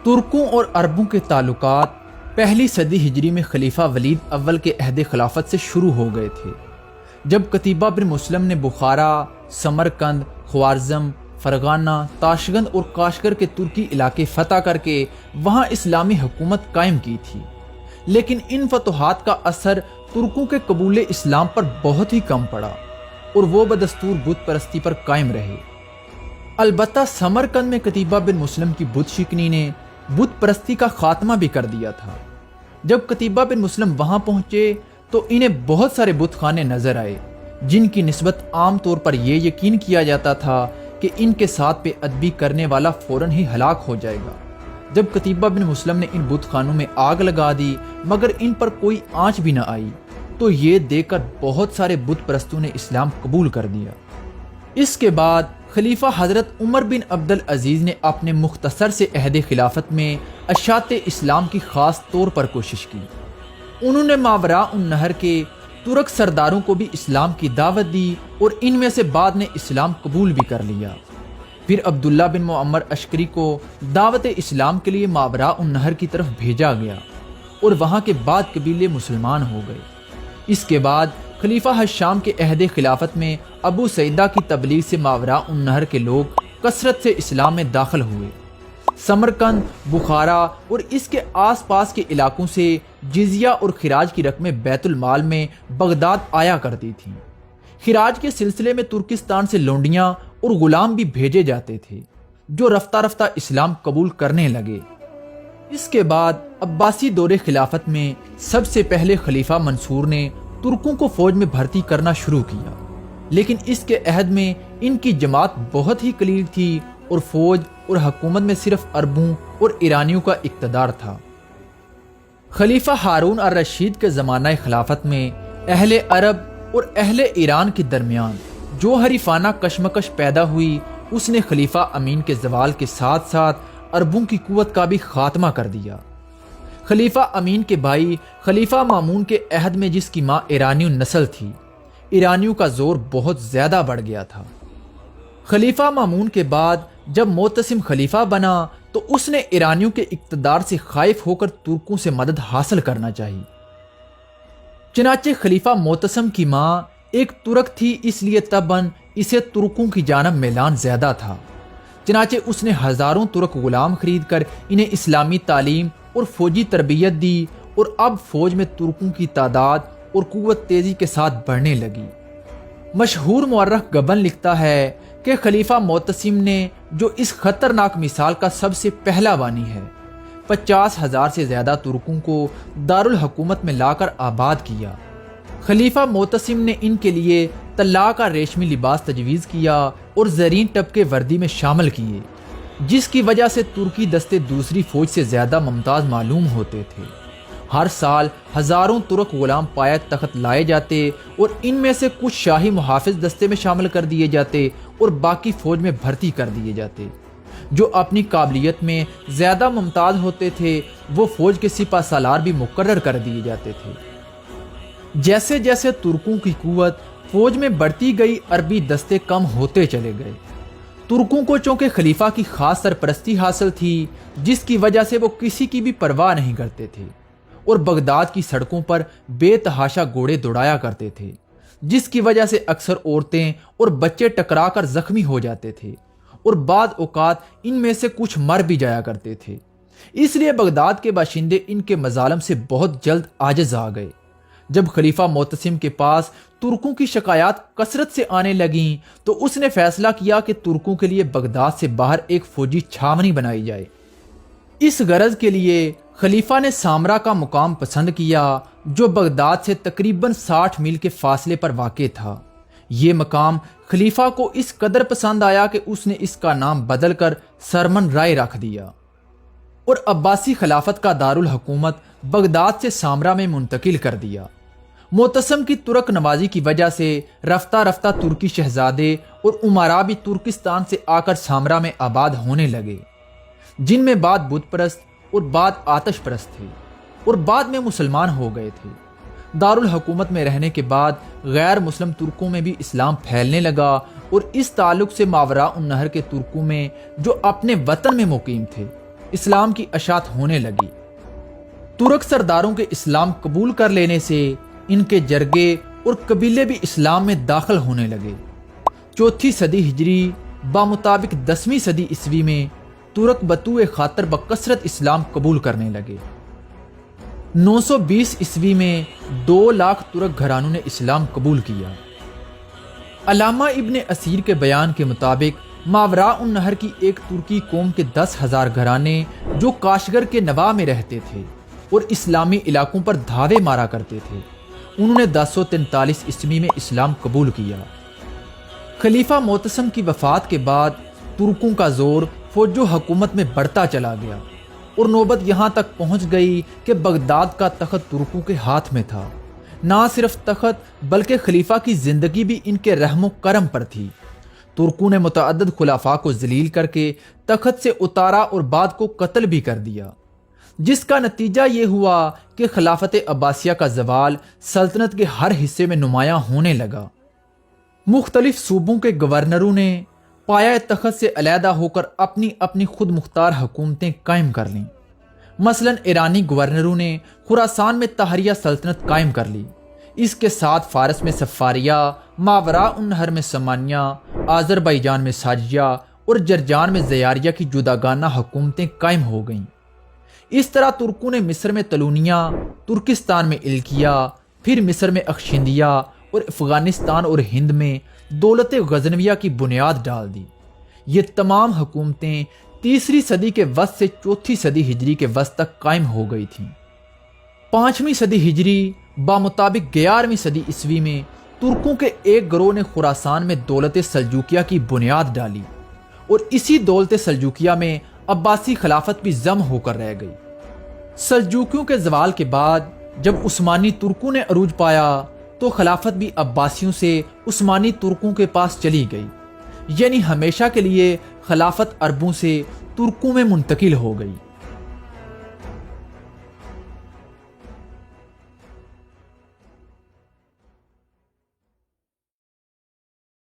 ترکوں اور عربوں کے تعلقات پہلی صدی ہجری میں خلیفہ ولید اول کے عہد خلافت سے شروع ہو گئے تھے، جب قتیبہ بن مسلم نے بخارا، سمرقند، خوارزم، فرغانہ، تاشقند اور کاشغر کے ترکی علاقے فتح کر کے وہاں اسلامی حکومت قائم کی تھی، لیکن ان فتوحات کا اثر ترکوں کے قبول اسلام پر بہت ہی کم پڑا اور وہ بدستور بت پرستی پر قائم رہے۔ البتہ سمرقند میں قتیبہ بن مسلم کی بت شکنی نے بت پرستی کا خاتمہ بھی کر دیا تھا۔ جب قتیبہ بن مسلم وہاں پہنچے تو انہیں بہت سارے بت خانے نظر آئے، جن کی نسبت عام طور پر یہ یقین کیا جاتا تھا کہ ان کے ساتھ بے ادبی کرنے والا فوراً ہی ہلاک ہو جائے گا۔ جب قتیبہ بن مسلم نے ان بت خانوں میں آگ لگا دی مگر ان پر کوئی آنچ بھی نہ آئی تو یہ دیکھ کر بہت سارے بت پرستوں نے اسلام قبول کر دیا۔ اس کے بعد خلیفہ حضرت عمر بن عبد العزیز نے اپنے مختصر سے عہد خلافت میں اشاعت اسلام کی خاص طور پر کوشش کی۔ انہوں نے ماوراء النہر کے ترک سرداروں کو بھی اسلام کی دعوت دی اور ان میں سے بعد نے اسلام قبول بھی کر لیا۔ پھر عبداللہ بن معمر اشکری کو دعوت اسلام کے لیے ماوراء النہر کی طرف بھیجا گیا اور وہاں کے بعد قبیلے مسلمان ہو گئے۔ اس کے بعد خلیفہ حشام کے عہد خلافت میں ابو سعیدہ کی تبلیغ سے ماوراء النہر کے لوگ کثرت سے اسلام میں داخل ہوئے۔ سمرقند، بخارا اور اس کے آس پاس کے علاقوں سے جزیہ اور خراج کی رقمیں بیت المال میں بغداد آیا کرتی تھیں۔ خراج کے سلسلے میں ترکستان سے لونڈیاں اور غلام بھی بھیجے جاتے تھے جو رفتہ رفتہ اسلام قبول کرنے لگے۔ اس کے بعد عباسی دور خلافت میں سب سے پہلے خلیفہ منصور نے ترکوں کو فوج میں بھرتی کرنا شروع کیا، لیکن اس کے عہد میں ان کی جماعت بہت ہی قلیل تھی اور فوج اور حکومت میں صرف عربوں اور ایرانیوں کا اقتدار تھا۔ خلیفہ ہارون الرشید کے زمانہ خلافت میں اہل عرب اور اہل ایران کے درمیان جو حریفانہ کشمکش پیدا ہوئی، اس نے خلیفہ امین کے زوال کے ساتھ ساتھ عربوں کی قوت کا بھی خاتمہ کر دیا۔ خلیفہ امین کے بھائی خلیفہ مامون کے عہد میں جس کی ماں ایرانی نسل تھی، ایرانیوں کا زور بہت زیادہ بڑھ گیا تھا۔ خلیفہ مامون کے بعد جب معتصم خلیفہ بنا تو اس نے ایرانیوں کے اقتدار سے خائف ہو کر ترکوں سے مدد حاصل کرنا چاہی۔ چنانچہ خلیفہ معتصم کی ماں ایک ترک تھی، اس لیے طبعاً اسے ترکوں کی جانب میلان زیادہ تھا۔ چنانچہ اس نے ہزاروں ترک غلام خرید کر انہیں اسلامی تعلیم اور فوجی تربیت دی اور اب فوج میں ترکوں کی تعداد اور قوت تیزی کے ساتھ بڑھنے لگی۔ مشہور مورخ گبن لکھتا ہے کہ خلیفہ معتصم نے، جو اس خطرناک مثال کا سب سے پہلا بانی ہے، 50,000 سے زیادہ ترکوں کو دارالحکومت میں لا کر آباد کیا۔ خلیفہ معتصم نے ان کے لیے طلاء کا ریشمی لباس تجویز کیا اور زرین ٹپکے وردی میں شامل کیے، جس کی وجہ سے ترکی دستے دوسری فوج سے زیادہ ممتاز معلوم ہوتے تھے۔ ہر سال ہزاروں ترک غلام پایہ تخت لائے جاتے اور ان میں سے کچھ شاہی محافظ دستے میں شامل کر دیے جاتے اور باقی فوج میں بھرتی کر دیے جاتے۔ جو اپنی قابلیت میں زیادہ ممتاز ہوتے تھے وہ فوج کے سپہ سالار بھی مقرر کر دیے جاتے تھے۔ جیسے جیسے ترکوں کی قوت فوج میں بڑھتی گئی، عربی دستے کم ہوتے چلے گئے۔ ترکوں کو چونکہ خلیفہ کی خاص سرپرستی حاصل تھی، جس کی وجہ سے وہ کسی کی بھی پرواہ نہیں کرتے تھے اور بغداد کی سڑکوں پر بے تحاشا گھوڑے دوڑایا کرتے تھے، جس کی وجہ سے اکثر عورتیں اور بچے ٹکرا کر زخمی ہو جاتے تھے اور بعض اوقات ان میں سے کچھ مر بھی جایا کرتے تھے۔ اس لیے بغداد کے باشندے ان کے مظالم سے بہت جلد عاجز آ گئے۔ جب خلیفہ معتصم کے پاس ترکوں کی شکایات کثرت سے آنے لگیں تو اس نے فیصلہ کیا کہ ترکوں کے لیے بغداد سے باہر ایک فوجی چھاونی بنائی جائے۔ اس غرض کے لیے خلیفہ نے سامرا کا مقام پسند کیا، جو بغداد سے تقریباً 60 میل کے فاصلے پر واقع تھا۔ یہ مقام خلیفہ کو اس قدر پسند آیا کہ اس نے اس کا نام بدل کر سرمن رائے رکھ دیا اور عباسی خلافت کا دارالحکومت بغداد سے سامرا میں منتقل کر دیا۔ معتصم کی ترک نوازی کی وجہ سے رفتہ رفتہ ترکی شہزادے اور امراء بھی ترکستان سے آ کر سامرا میں آباد ہونے لگے، جن میں بعد بت پرست اور بعد آتش پرست تھے اور بعد میں مسلمان ہو گئے تھے۔ دارالحکومت میں رہنے کے بعد غیر مسلم ترکوں میں بھی اسلام پھیلنے لگا اور اس تعلق سے ماوراء النہر کے ترکوں میں جو اپنے وطن میں مقیم تھے اسلام کی اشاعت ہونے لگی۔ ترک سرداروں کے اسلام قبول کر لینے سے ان کے جرگے اور قبیلے بھی اسلام میں داخل ہونے لگے۔ چوتھی صدی ہجری بمطابق 10ویں صدی عیسوی میں ترک بطوع خاطر بکثرت اسلام قبول کرنے لگے۔ 920 عیسوی میں 2 لاکھ ترک گھرانوں نے اسلام قبول کیا۔ علامہ ابن اسیر کے بیان کے مطابق ماوراء النہر کی ایک ترکی قوم کے 10,000 گھرانے جو کاشگر کے نواح میں رہتے تھے اور اسلامی علاقوں پر دھاوے مارا کرتے تھے، انہوں نے 1043 عیسوی میں اسلام قبول کیا۔ خلیفہ معتصم کی وفات کے بعد ترکوں کا زور فوج و حکومت میں بڑھتا چلا گیا اور نوبت یہاں تک پہنچ گئی کہ بغداد کا تخت ترکوں کے ہاتھ میں تھا۔ نہ صرف تخت بلکہ خلیفہ کی زندگی بھی ان کے رحم و کرم پر تھی۔ ترکوں نے متعدد خلفاء کو ذلیل کر کے تخت سے اتارا اور بعد کو قتل بھی کر دیا، جس کا نتیجہ یہ ہوا کہ خلافت عباسیہ کا زوال سلطنت کے ہر حصے میں نمایاں ہونے لگا۔ مختلف صوبوں کے گورنروں نے پایہ تخت سے علیحدہ ہو کر اپنی اپنی خود مختار حکومتیں قائم کر لیں۔ مثلا ایرانی گورنروں نے خراسان میں طاہریہ سلطنت قائم کر لی، اس کے ساتھ فارس میں صفاریہ، ماوراء النہر میں سمانیہ، آذربائیجان میں ساجیہ اور جرجان میں زیاریہ کی جداگانہ حکومتیں قائم ہو گئیں۔ اس طرح ترکوں نے مصر میں طلونیہ، ترکستان میں الکیہ، پھر مصر میں اخشندیہ اور افغانستان اور ہند میں دولت غزنویہ کی بنیاد ڈال دی۔ یہ تمام حکومتیں 3 صدی کے وسط سے 4 صدی ہجری کے وسط تک قائم ہو گئی تھیں۔ 5ویں صدی ہجری بمطابق 11ویں صدی عیسوی میں ترکوں کے ایک گروہ نے خراسان میں دولت سلجوکیہ کی بنیاد ڈالی اور اسی دولت سلجوکیہ میں عباسی خلافت بھی ضم ہو کر رہ گئی۔ سلجوکیوں کے زوال کے بعد جب عثمانی ترکوں نے عروج پایا تو خلافت بھی عباسیوں سے عثمانی ترکوں کے پاس چلی گئی، یعنی ہمیشہ کے لیے خلافت عربوں سے ترکوں میں منتقل ہو گئی۔